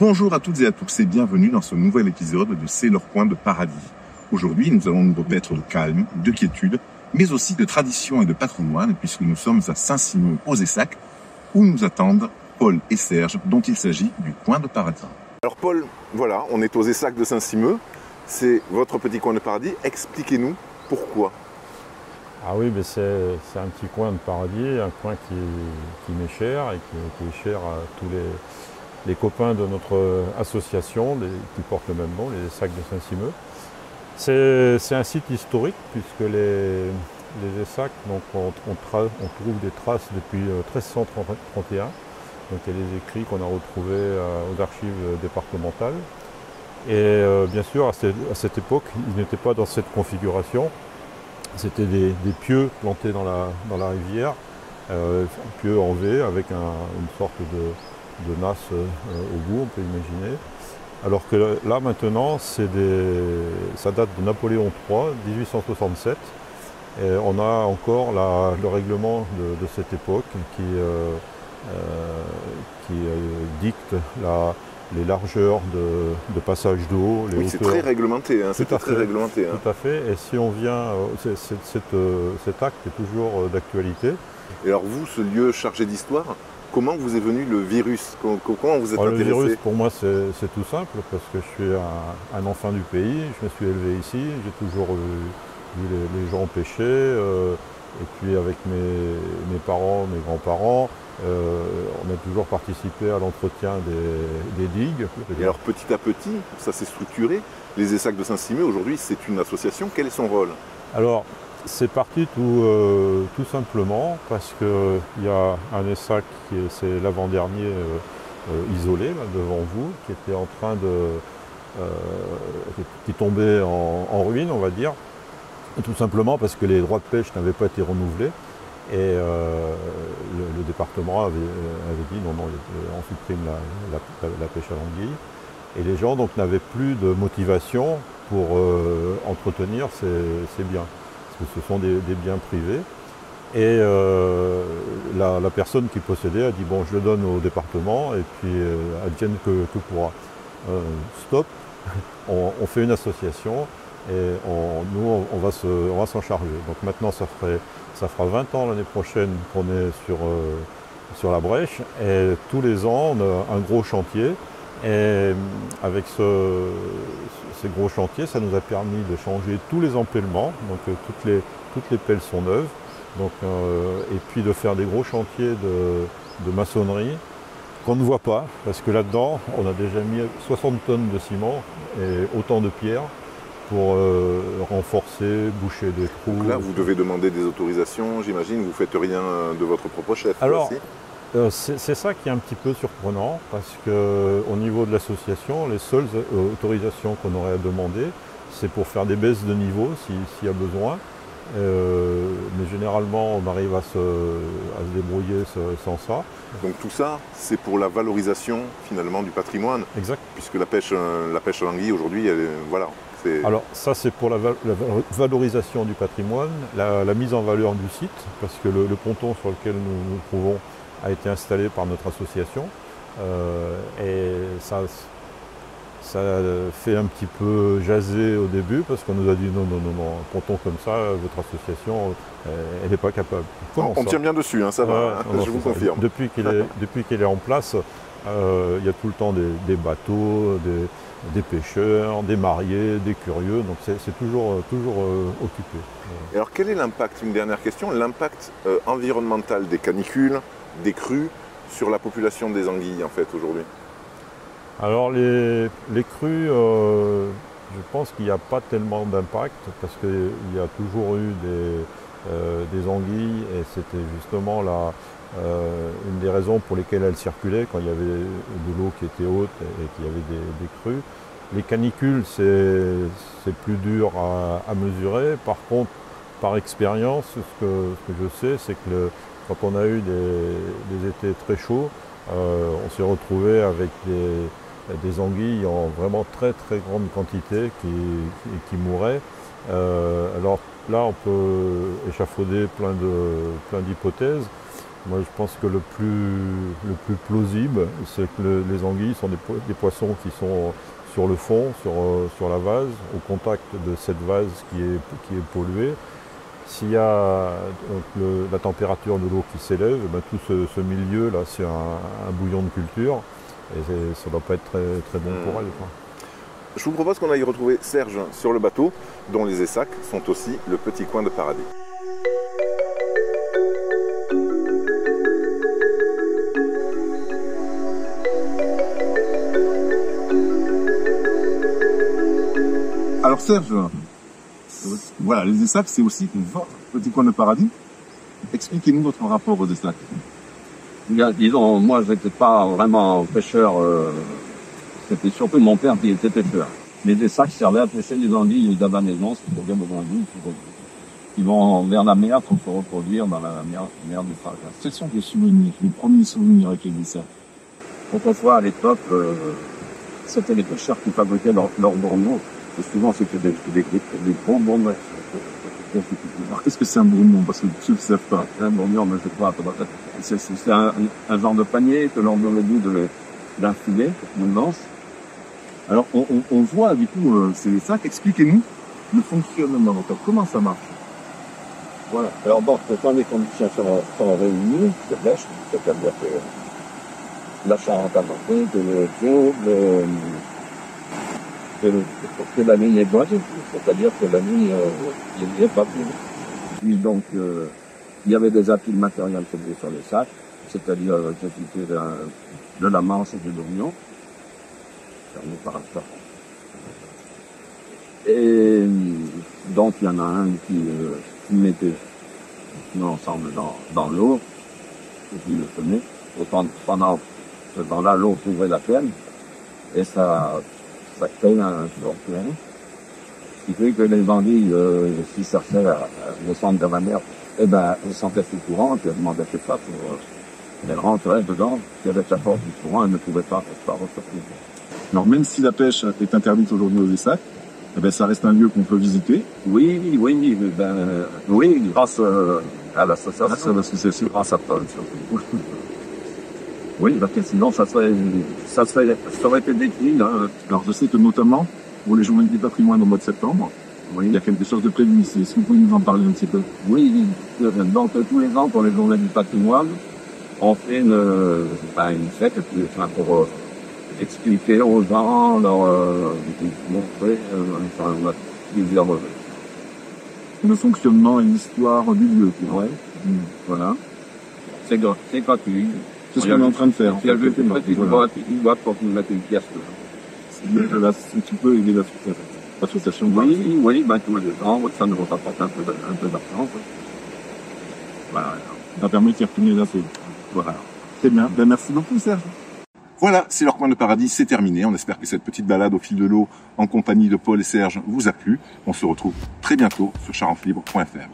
Bonjour à toutes et à tous et bienvenue dans ce nouvel épisode de C'est leur point de paradis. Aujourd'hui, nous allons nous repaître de calme, de quiétude, mais aussi de tradition et de patrimoine, puisque nous sommes à Saint-Simon aux Essacs, où nous attendent Paul et Serge, dont il s'agit du coin de paradis. Alors Paul, voilà, on est aux Essacs de Saint-Simon, c'est votre petit coin de paradis. Expliquez-nous pourquoi. Ah oui, mais c'est un petit coin de paradis, un coin qui m'est cher et qui est cher à tous les copains de notre association qui porte le même nom, les Essacs de Saint-Simon. C'est un site historique puisque les Essacs, donc on trouve des traces depuis 1331. Donc il y a des écrits qu'on a retrouvés aux archives départementales. Et bien sûr, à cette époque, ils n'étaient pas dans cette configuration. C'était des pieux plantés dans la rivière, pieux en V avec une sorte de nasse au bout, on peut imaginer. Alors que là maintenant, ça date de Napoléon III, 1867. Et on a encore le règlement de cette époque qui dicte les largeurs de passage d'eau, les oui, hauteurs. C'est très réglementé, hein, c'était très réglementé. Tout à fait, et si on vient, cet acte est toujours d'actualité. Et alors vous, ce lieu chargé d'histoire, comment vous est venu le virus? Comment vous êtes intéressé? Le virus, pour moi, c'est tout simple, parce que je suis un enfant du pays, je me suis élevé ici, j'ai toujours vu les gens pêcher, et puis avec mes parents, mes grands-parents, on a toujours participé à l'entretien des digues. Et alors petit à petit, ça s'est structuré. Les Essacs de Saint-Simon, aujourd'hui, c'est une association. Quel est son rôle? Alors, c'est parti tout simplement parce qu'il y a un Essac, c'est l'avant-dernier isolé, là, devant vous, qui était en train qui tombait en ruine, on va dire. Tout simplement parce que les droits de pêche n'avaient pas été renouvelés. Et le département avait dit non, on supprime la pêche à l'anguille. Et les gens donc n'avaient plus de motivation pour entretenir ces biens. Parce que ce sont des biens privés. Et la personne qui possédait a dit bon, je le donne au département et puis advienne que pourra. Stop, on fait une association. Et nous, on va s'en charger. Donc maintenant, ça fera 20 ans l'année prochaine qu'on est sur la brèche. Et tous les ans, on a un gros chantier. Et avec ces gros chantiers, ça nous a permis de changer tous les empêlements. Donc toutes les pelles sont neuves. Donc, et puis de faire des gros chantiers de maçonnerie qu'on ne voit pas. Parce que là-dedans, on a déjà mis 60 tonnes de ciment et autant de pierres pour renforcer, boucher des trous. Donc là, vous devez demander des autorisations, j'imagine, vous ne faites rien de votre propre chef. Alors, c'est ça qui est un petit peu surprenant, parce qu'au niveau de l'association, les seules autorisations qu'on aurait à demander, c'est pour faire des baisses de niveau s'il y a besoin. Mais généralement, on arrive à se débrouiller sans ça. Donc tout ça, c'est pour la valorisation finalement du patrimoine. Exact. Puisque la pêche à l'anguille aujourd'hui, voilà. Alors ça c'est pour la valorisation du patrimoine, la mise en valeur du site, parce que le ponton sur lequel nous nous trouvons a été installé par notre association. Et ça fait un petit peu jaser au début, parce qu'on nous a dit non, un ponton comme ça, votre association, elle n'est pas capable. On tient bien dessus, hein, ça va, je vous confirme. Depuis qu'il est en place, il y a tout le temps des bateaux, des pêcheurs, des mariés, des curieux, donc c'est toujours occupé. Et alors quel est l'impact, une dernière question, l'impact environnemental des canicules, des crues sur la population des anguilles en fait aujourd'hui? Alors les crues, je pense qu'il n'y a pas tellement d'impact parce qu'il y a toujours eu des anguilles et c'était justement une des raisons pour lesquelles elles circulaient quand il y avait de l'eau qui était haute et qu'il y avait des crues. Les canicules, c'est plus dur à mesurer. Par contre, par expérience, ce que je sais, c'est que quand on a eu des étés très chauds, on s'est retrouvé avec des anguilles en vraiment très très grande quantité qui mouraient. Alors là, on peut échafauder plein d'hypothèses. Moi, je pense que le plus plausible, c'est que les anguilles sont des poissons qui sont sur le fond, sur la vase, au contact de cette vase qui est polluée. S'il y a la température de l'eau qui s'élève, tout ce milieu-là, c'est un bouillon de culture et ça ne doit pas être très, très bon pour elle, quoi. Je vous propose qu'on aille retrouver Serge sur le bateau, dont les Essacs sont aussi le petit coin de paradis. Alors Serge, voilà, les Essacs, c'est aussi votre petit coin de paradis. Expliquez-nous votre rapport aux Essacs. Disons, moi, j'étais pas vraiment pêcheur. C'était surtout mon père qui était pêcheur. Les Essacs servaient à pêcher les anguilles, les abanaisons, c'est pour bien aux anguilles, qui vont vers la mer pour se reproduire dans la mer du Tracas. Quels sont les souvenirs, les premiers souvenirs avec les Essacs? Autrefois, à l'époque, c'était les pêcheurs qui fabriquaient leurs bourneaux. Et souvent, c'était des gros bourneaux. Alors qu'est-ce que c'est un bourneau? Parce que ceux qui ne savent pas. Un bourneau, mais je sais pas. C'est un genre de panier que l'on donne le goût d'un filet, une lance. Alors on voit du coup ces Essacs. Expliquez-nous le fonctionnement. Donc, comment ça marche? Voilà. Alors bon, quand les conditions sont réunies, c'est-à-dire que la charente à monter, que la ligne est bonne, c'est-à-dire que la ligne n'est pas plus. Et donc, il y avait des appuis de matériel sur les sacs, c'est-à-dire que c'était de la manche et de l'oignon, fermé par un sac. Et donc, il y en a un qui mettait ensemble dans l'eau, et puis le tenait. Pendant ce temps-là, l'eau couvrait la plaine, et ça crée un surplain, ce qui fait que les anguilles, s'ils cherchaient à descendre dans la mer, eh ben, elles sentaient ce courant, puis elles demandaient pas pour, elles rentraient dedans, puis avec la force du courant, elles ne pouvaient pas ressortir. Alors même si la pêche est interdite aujourd'hui aux Essacs, eh ben, ça reste un lieu qu'on peut visiter. Oui, grâce à l'association, grâce à Paul, surtout. Oui, parce que sinon, ça aurait été détruit. Hein. Alors je sais que notamment, pour les journées du patrimoine au mois de septembre, il y a quelque chose de prévu ici. Est-ce que vous pouvez nous en parler un petit peu? Oui, donc tous les ans, pour les journées du patrimoine, on fait une fête pour expliquer aux gens, leur montrer plusieurs le fonctionnement et l'histoire du lieu. Ouais. Voilà. C'est gratuit. C'est ce qu'on est en train de faire. Il y a une boîte pour qu'ils mettent une pièce. Tu peux aider l'association. Oui, tous les ans, ça nous rapporte un peu d'argent. Voilà. Ça permet d'y retourner là. Voilà. Très bien. Ben, merci beaucoup, Serge. Voilà, c'est leur coin de paradis, c'est terminé. On espère que cette petite balade au fil de l'eau en compagnie de Paul et Serge vous a plu. On se retrouve très bientôt sur charentelibre.fr.